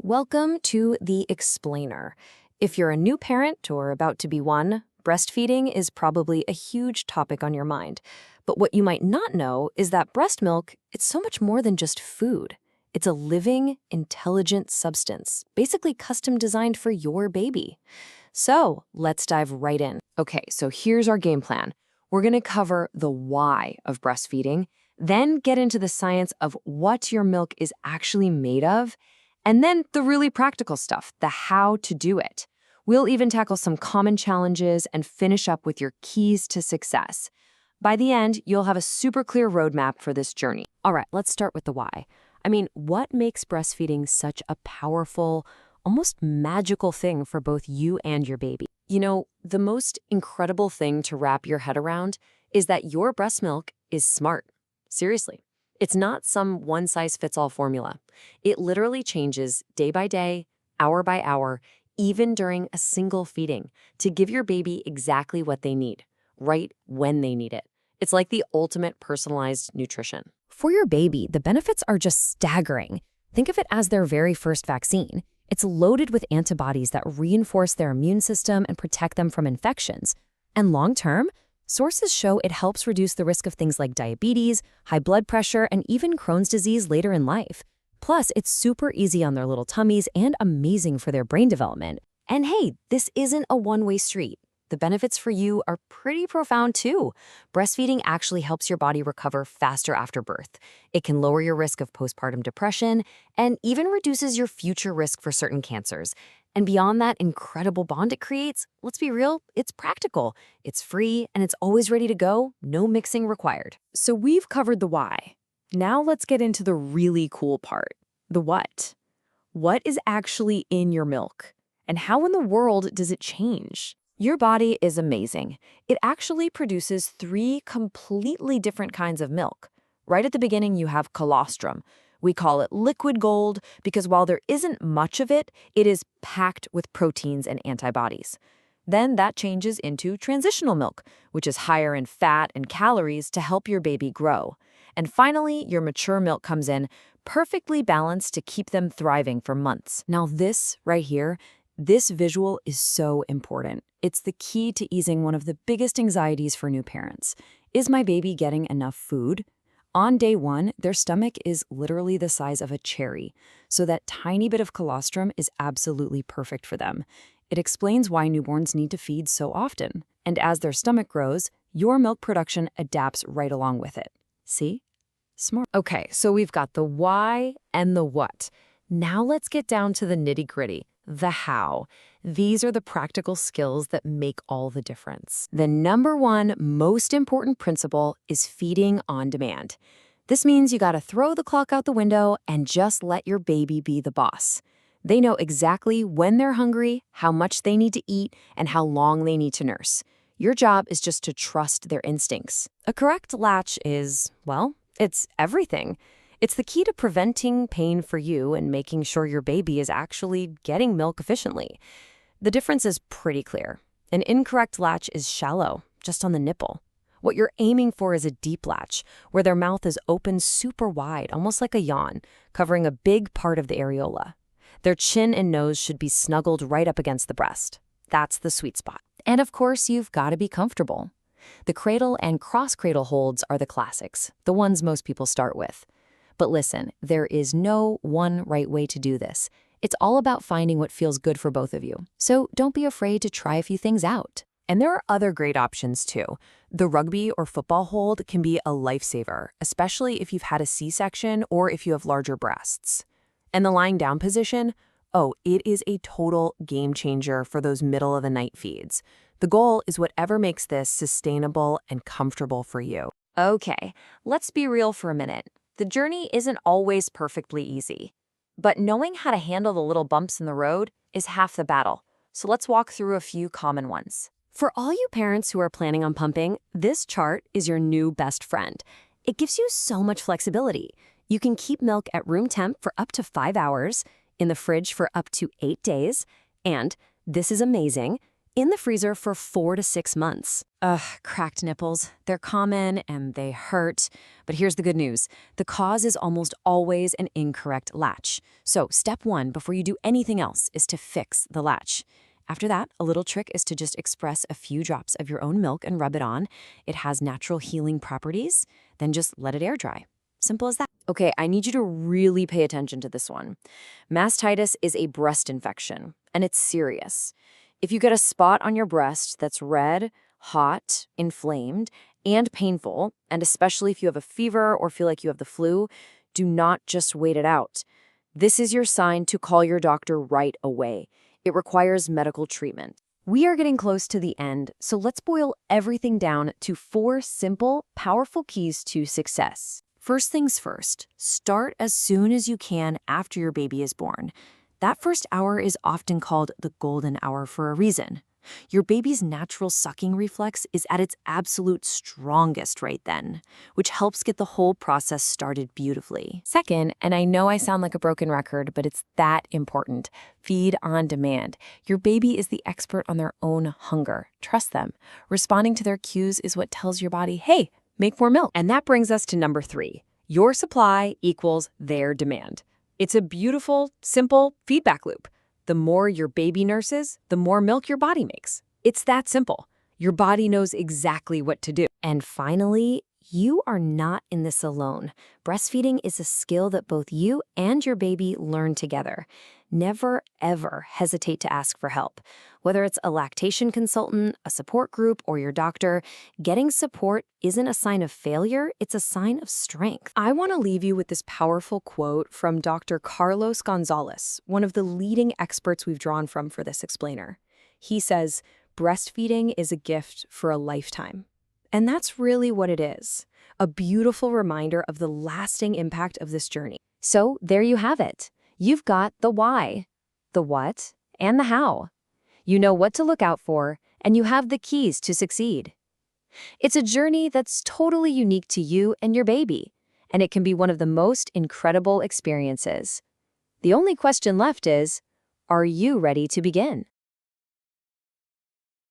Welcome to The Explainer. If you're a new parent or about to be one, breastfeeding is probably a huge topic on your mind. But what you might not know is that breast milk, it's so much more than just food. It's a living, intelligent substance, basically custom designed for your baby. So let's dive right in. Okay, so here's our game plan. We're going to cover the why of breastfeeding, then get into the science of what your milk is actually made of, and then the really practical stuff, the how to do it. We'll even tackle some common challenges and finish up with your keys to success. By the end, you'll have a super clear roadmap for this journey. All right, let's start with the why. What makes breastfeeding such a powerful, almost magical thing for both you and your baby? The most incredible thing to wrap your head around is that your breast milk is smart. Seriously. It's not some one-size-fits-all formula. It literally changes day by day, hour by hour, even during a single feeding, to give your baby exactly what they need, right when they need it. It's like the ultimate personalized nutrition. For your baby, the benefits are just staggering. Think of it as their very first vaccine. It's loaded with antibodies that reinforce their immune system and protect them from infections. And long-term, sources show it helps reduce the risk of things like diabetes, high blood pressure, and even Crohn's disease later in life. Plus, it's super easy on their little tummies and amazing for their brain development. And hey, this isn't a one-way street. The benefits for you are pretty profound too. Breastfeeding actually helps your body recover faster after birth. It can lower your risk of postpartum depression and even reduces your future risk for certain cancers. And beyond that incredible bond it creates, let's be real, it's practical, it's free, and it's always ready to go, no mixing required. So we've covered the why. Now let's get into the really cool part, the what. What is actually in your milk? And how in the world does it change? Your body is amazing. It actually produces 3 completely different kinds of milk. Right at the beginning, you have colostrum. We call it liquid gold because while there isn't much of it, it is packed with proteins and antibodies. Then that changes into transitional milk, which is higher in fat and calories to help your baby grow. And finally, your mature milk comes in, perfectly balanced to keep them thriving for months. Now this right here, this visual is so important. It's the key to easing one of the biggest anxieties for new parents. Is my baby getting enough food? On day 1, their stomach is literally the size of a cherry, so that tiny bit of colostrum is absolutely perfect for them. It explains why newborns need to feed so often. And as their stomach grows, your milk production adapts right along with it. See? Smart. Okay, so we've got the why and the what. Now let's get down to the nitty-gritty, the how. These are the practical skills that make all the difference. The number 1 most important principle is feeding on demand. This means you gotta throw the clock out the window and just let your baby be the boss. They know exactly when they're hungry, how much they need to eat, and how long they need to nurse. Your job is just to trust their instincts. A correct latch is, well, it's everything. It's the key to preventing pain for you and making sure your baby is actually getting milk efficiently. The difference is pretty clear. An incorrect latch is shallow, just on the nipple. What you're aiming for is a deep latch, where their mouth is open super wide, almost like a yawn, covering a big part of the areola. Their chin and nose should be snuggled right up against the breast. That's the sweet spot. And of course, you've got to be comfortable. The cradle and cross-cradle holds are the classics, the ones most people start with. But listen, there is no one right way to do this. It's all about finding what feels good for both of you. So don't be afraid to try a few things out. And there are other great options too. The rugby or football hold can be a lifesaver, especially if you've had a C-section or if you have larger breasts. And the lying down position, oh, it is a total game changer for those middle of the night feeds. The goal is whatever makes this sustainable and comfortable for you. Okay, let's be real for a minute. The journey isn't always perfectly easy. But knowing how to handle the little bumps in the road is half the battle. So let's walk through a few common ones. For all you parents who are planning on pumping, this chart is your new best friend. It gives you so much flexibility. You can keep milk at room temp for up to 5 hours, in the fridge for up to 8 days, and, this is amazing, in the freezer for 4 to 6 months. Ugh, cracked nipples. They're common and they hurt. But here's the good news. The cause is almost always an incorrect latch. So step 1 before you do anything else is to fix the latch. After that, a little trick is to just express a few drops of your own milk and rub it on. It has natural healing properties. Then just let it air dry. Simple as that. Okay, I need you to really pay attention to this one. Mastitis is a breast infection, and it's serious. If you get a spot on your breast that's red, hot, inflamed, and painful, and especially if you have a fever or feel like you have the flu, do not just wait it out. This is your sign to call your doctor right away. It requires medical treatment. We are getting close to the end, so let's boil everything down to 4 simple, powerful keys to success. First things first, start as soon as you can after your baby is born. That first hour is often called the golden hour for a reason. Your baby's natural sucking reflex is at its absolute strongest right then, which helps get the whole process started beautifully. Second, and I know I sound like a broken record, but it's that important, feed on demand. Your baby is the expert on their own hunger. Trust them. Responding to their cues is what tells your body, hey, make more milk. And that brings us to number 3. Your supply equals their demand. It's a beautiful, simple feedback loop. The more your baby nurses, the more milk your body makes. It's that simple. Your body knows exactly what to do. And finally, you are not in this alone. Breastfeeding is a skill that both you and your baby learn together. Never, ever hesitate to ask for help. Whether it's a lactation consultant, a support group, or your doctor, getting support isn't a sign of failure, it's a sign of strength. I want to leave you with this powerful quote from Dr. Carlos Gonzalez, one of the leading experts we've drawn from for this explainer. He says, breastfeeding is a gift for a lifetime. And that's really what it is, a beautiful reminder of the lasting impact of this journey. So there you have it. You've got the why, the what, and the how. You know what to look out for, and you have the keys to succeed. It's a journey that's totally unique to you and your baby, and it can be one of the most incredible experiences. The only question left is, are you ready to begin?